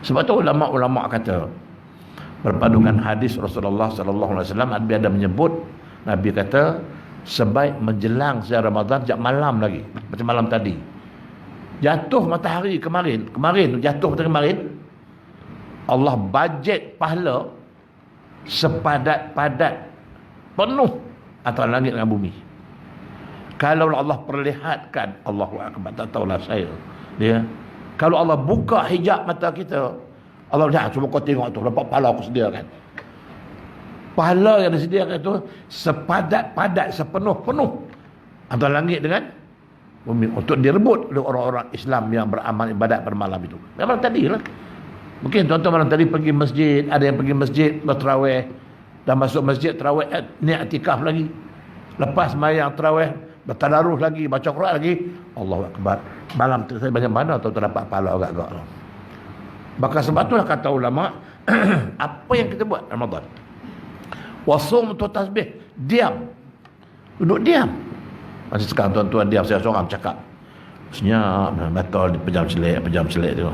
Sebab tu ulama-ulama kata berpadungan hadis Rasulullah sallallahu alaihi wasallam, Nabi ada menyebut, Nabi kata sebaik menjelang siang Ramadan sejak malam lagi, macam malam tadi. Jatuh matahari kemarin jatuh matahari kemarin, Allah bajet pahala sepadat-padat penuh antara langit dengan bumi. Kalau Allah perlihatkan, Allahu akbar, tak tahulah saya dia, kalau Allah buka hijab mata kita, Allah lihat, cuba kau tengok tu, dapat pahala aku sediakan. Pahala yang disediakan itu sepadat-padat, sepenuh-penuh antara langit dengan bumi, untuk direbut oleh orang-orang Islam yang beramal ibadat pada malam itu. Memang tadi lah. Mungkin tuan-tuan malam tadi pergi masjid, ada yang pergi masjid berterawih, dan masuk masjid terawih ni i'tikaf lagi. Lepas sembahyang terawih bertadaruh lagi, baca Quran lagi. Allahu akbar. Malam tu saya banyak mana atau terdapat pahala agak-agak. Maka sebab itulah kata ulama, apa yang kita buat Ramadan? Wasum tu tasbih, diam. Duduk diam. Macam sekarang tuan-tuan diam, saya seorang cakap. Senyap, batal pejam selit tu.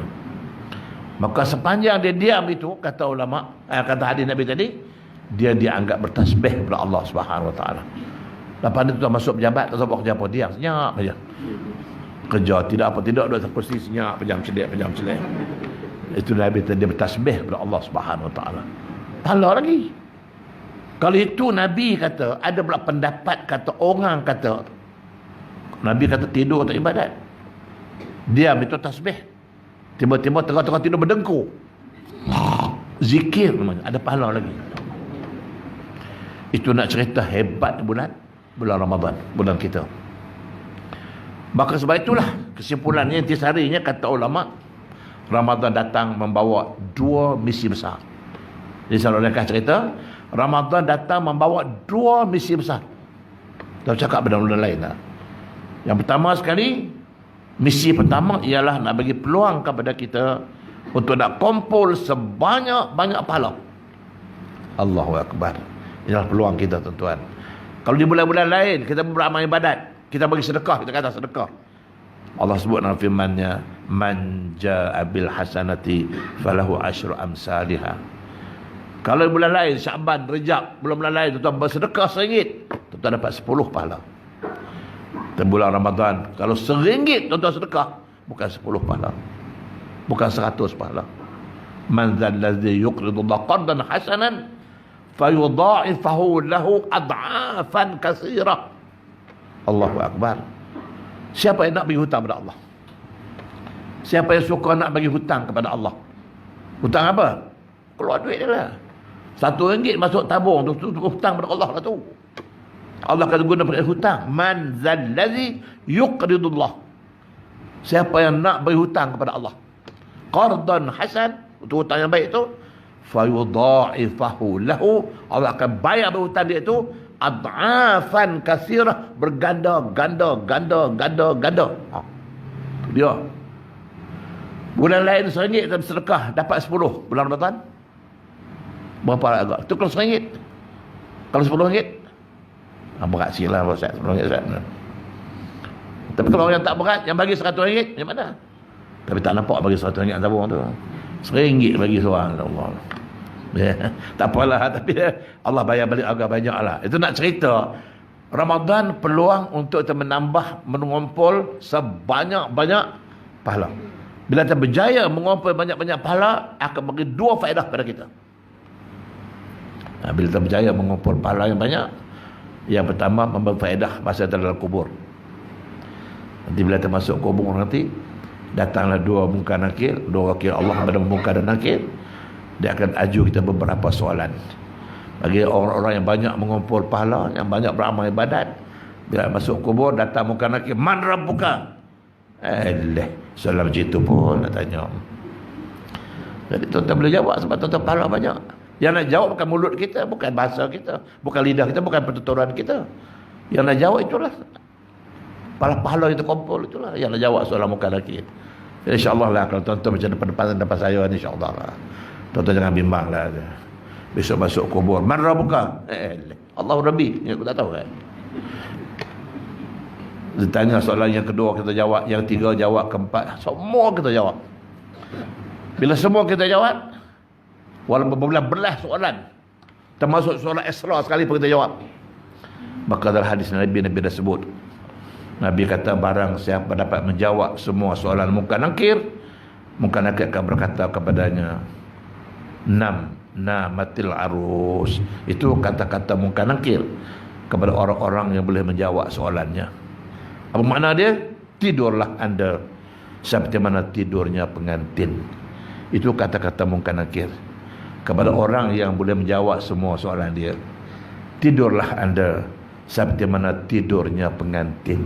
Maka sepanjang dia diam itu, kata ulama, kata hadis Nabi tadi, dia dianggap bertasbih kepada Allah Subhanahu Wa Taala. Lepas itu tuan masuk pejabat, tak tahu kerja apa, diam, senyap saja. Kerja tidak apa, tidak duduk atas kursi, senyap, pejam selit. Itu Nabi tadi bertasbih kepada Allah Subhanahu Wa Taala. Pahala lagi. Kalau itu Nabi kata, ada pula pendapat kata, orang kata, Nabi kata tidur untuk ibadat, diam itu tasbih. Tiba-tiba tengah-tengah tidur berdengkur, zikir namanya, ada pahala lagi. Itu nak cerita hebat bulan Ramadan, bulan kita. Maka sebab itulah kesimpulannya, intisarinya, kata ulama, Ramadan datang membawa dua misi besar. Jadi selalu mereka cerita, Ramadan datang membawa dua misi besar. Kita cakap benda-benda lain lah. Yang pertama sekali, misi pertama ialah nak bagi peluang kepada kita untuk nak kumpul sebanyak-banyak pahala. Allahu akbar. Inilah peluang kita tuan-tuan. Kalau di bulan-bulan lain kita beramal ibadat, kita bagi sedekah, kita kata sedekah. Allah sebut dalam firman-Nya, man jaa bil hasanati falahu asyru amsalihha. Kalau bulan lain, Syaban, Rejab, bulan-bulan lain tuan-tuan bersedekah RM1, tuan-tuan dapat 10 pahala. Dan bulan Ramadan, kalau RM1 tuan-tuan sedekah, bukan 10 pahala, bukan 100 pahala. Man zallazi yuqridullah qardan hasanan fayudha'ifahu lahu ad'afan katsirah. Allahu akbar. Siapa yang nak bagi hutang kepada Allah? Siapa yang suka nak bagi hutang kepada Allah? Hutang apa? Keluar duit dia lah. RM1 masuk tabung tu hutang kepada Allah lah tu. Allah akan guna pakai hutang. Man zallazi yuqridullah. Siapa yang nak bagi hutang kepada Allah, qardan hasan, untuk hutang yang baik tu, fayudha'ifahu lahu, Allah akan bayar hutang dia itu ad'afan katsirah, berganda-ganda. Dia. Bulan lain RM1 dalam sedekah dapat 10. Bulan Ramadan berapa agak? Itu kalau RM1. Kalau RM10, berat sikitlah Ustaz, RM10 Ustaz. Tapi kalau orang yang tak berat, yang bagi RM100, macam mana? Tapi tak nampak bagi RM100 yang tabung tu. RM1 bagi seorang, Allah. Tak apalah, tapi Allah bayar balik agak banyak lah. Itu nak cerita Ramadan peluang untuk kita menambah, mengumpul sebanyak-banyak pahala. Bila kita berjaya mengumpul banyak-banyak pahala, akan bagi dua faedah pada kita. Bila kita berjaya mengumpul pahala yang banyak, yang pertama memberi faedah masa dalam kubur. Nanti bila kita masuk kubur nanti, datanglah dua munkar nakir, dua wakil Allah pada munkar dan nakir. Dia akan aju kita beberapa soalan. Bagi orang-orang yang banyak mengumpul pahala, yang banyak beramal ibadat, bila masuk kubur datang munkar nakir, man rabbuka? Soalan macam itu pun nak tanya. Jadi tuan-tuan boleh jawab sebab tuan-tuan pahala banyak. Yang nak jawab bukan mulut kita, bukan bahasa kita, bukan lidah kita, bukan pertuturan kita. Yang nak jawab itulah pahala yang terkumpul, itulah yang nak jawab soalan munkar nakir. InsyaAllah lah, kalau tuan-tuan macam depan saya, insyaAllah lah, tuan-tuan jangan bimbang lah. Besok masuk kubur, man rabbuka? Allah Rabbi, aku tak tahu kan. Ditanya soalan yang kedua kita jawab, yang tiga jawab, keempat semua kita jawab. Bila semua kita jawab, walaupun berbelah soalan, termasuk soalan Isra sekali pun kita jawab, maka dalam hadis Nabi dah sebut, Nabi kata barang siapa dapat menjawab semua soalan Munkar Nakir, Munkar Nakir akan berkata kepadanya, namatil arus. Itu kata-kata Munkar Nakir kepada orang-orang yang boleh menjawab soalannya. Apa makna dia? Tidurlah anda seperti mana tidurnya pengantin. Itu kata-kata Munkar Nakir kepada orang yang boleh menjawab semua soalan dia. Tidurlah anda seperti mana tidurnya pengantin.